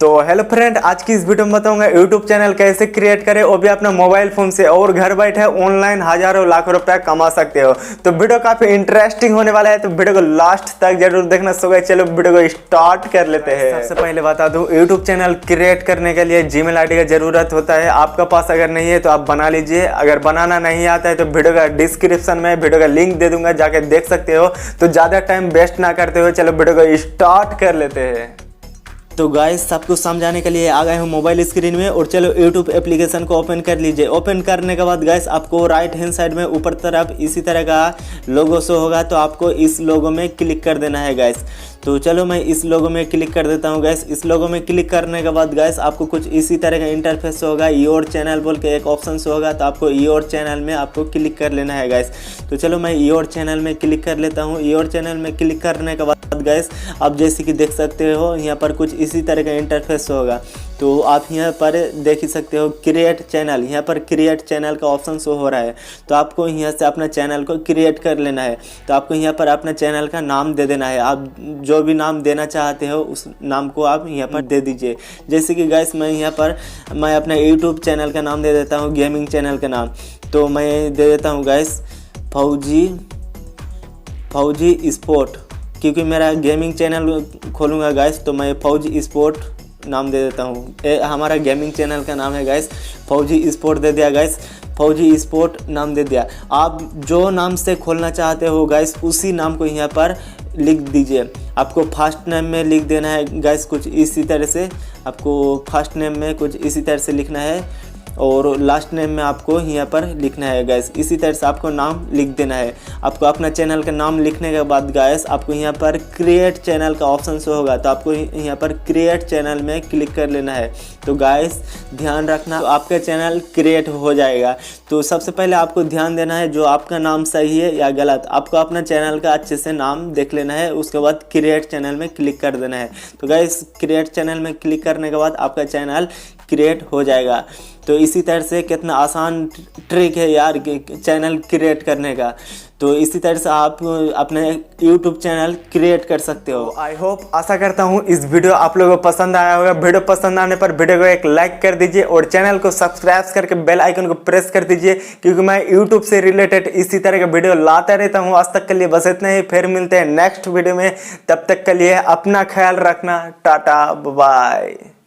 तो hello friend, आज की इस वीडियो में बताऊंगा YouTube चैनल कैसे क्रिएट करें, वो भी अपना मोबाइल फोन से, और घर बैठे ऑनलाइन हजारों लाखों रुपए कमा सकते हो। तो वीडियो काफी इंटरेस्टिंग होने वाला है, तो वीडियो को लास्ट तक जरूर देखना। सो गाइस चलो वीडियो को स्टार्ट कर लेते हैं। सबसे पहले बता दूं, YouTube चैनल क्रिएट करने के लिए जीमेल आईडी का जरूरत होता है। आपका पास अगर नहीं है तो आप बना लीजिए। अगर बनाना नहीं आता है तो वीडियो का डिस्क्रिप्शन में वीडियो का लिंक दे दूंगा, जाके देख सकते हो। तो ज्यादा टाइम वेस्ट ना करते हुए चलो वीडियो को स्टार्ट कर लेते हैं। तो गाइस सब कुछ समझाने के लिए आ गए हूँ मोबाइल स्क्रीन में, और चलो YouTube एप्लीकेशन को ओपन कर लीजिए। ओपन करने के बाद गाइस आपको राइट हैंड साइड में ऊपर तरफ इसी तरह का लोगो शो होगा, तो आपको इस लोगो में क्लिक कर देना है गाइस। तो चलो मैं इस लोगो में क्लिक कर देता हूँ गाइस। इस लोगो में क्लिक करने के बाद गाइस आपको कुछ इसी तरह का इंटरफेस होगा। योर चैनल बोल के एक ऑप्शन होगा, तो आपको योर चैनल में आपको क्लिक कर लेना है गाइस। तो चलो मैं योर चैनल में क्लिक कर लेता हूँ। योर चैनल में क्लिक करने के बाद गाइस आप जैसे कि देख सकते हो यहाँ पर कुछ इसी तरह का इंटरफेस होगा। तो आप यहाँ पर देख ही सकते हो क्रिएट चैनल, यहाँ पर क्रिएट चैनल का ऑप्शन शो हो रहा है। तो आपको यहाँ से अपना चैनल को क्रिएट कर लेना है। तो आपको यहाँ पर अपना चैनल का नाम दे देना है। आप जो भी नाम देना चाहते हो उस नाम को आप यहाँ पर दे दीजिए। जैसे कि गाइस मैं यहाँ पर अपना यूट्यूब चैनल का नाम दे देता हूँ, गेमिंग चैनल का नाम। तो मैं दे देता हूँ गाइस फौजी स्पोर्ट, क्योंकि मेरा गेमिंग चैनल खोलूँगा गाइस, तो मैं फौजी स्पोर्ट नाम दे देता हूँ। हमारा गेमिंग चैनल का नाम है गाइस फौजी स्पोर्ट, दे दिया गाइस। फौजी स्पोर्ट नाम दे दिया। आप जो नाम से खोलना चाहते हो गाइस उसी नाम को यहाँ पर लिख दीजिए। आपको फर्स्ट नेम में लिख देना है गाइस, कुछ इसी तरह से आपको फर्स्ट नेम में कुछ इसी तरह से लिखना है, और लास्ट नेम में आपको यहाँ पर लिखना है गाइस। इसी तरह से आपको नाम लिख देना है। आपको अपना चैनल का नाम लिखने के बाद गाइस आपको यहाँ पर क्रिएट चैनल का ऑप्शन शो होगा, तो आपको यहाँ पर क्रिएट चैनल में क्लिक कर लेना है। तो गाइस ध्यान रखना, तो आपका चैनल क्रिएट हो जाएगा। तो सबसे पहले आपको ध्यान देना है जो आपका नाम सही है या गलत। आपको अपना चैनल का अच्छे से नाम देख लेना है, उसके बाद क्रिएट चैनल में क्लिक कर देना है। तो गाइस क्रिएट चैनल में क्लिक करने के बाद आपका चैनल क्रिएट हो जाएगा। तो इसी तरह से कितना आसान ट्रिक है यार चैनल क्रिएट करने का। तो इसी तरह से आप अपने YouTube चैनल क्रिएट कर सकते हो। आई होप, आशा करता हूँ इस वीडियो आप लोगों को पसंद आया होगा। वीडियो पसंद आने पर वीडियो को एक लाइक कर दीजिए, और चैनल को सब्सक्राइब करके बेल आइकन को प्रेस कर दीजिए, क्योंकि मैं YouTube से रिलेटेड इसी तरह का वीडियो लाता रहता हूँ। आज तक के लिए बस इतना ही, फिर मिलते हैं नेक्स्ट वीडियो में। तब तक के लिए अपना ख्याल रखना। Tata bye.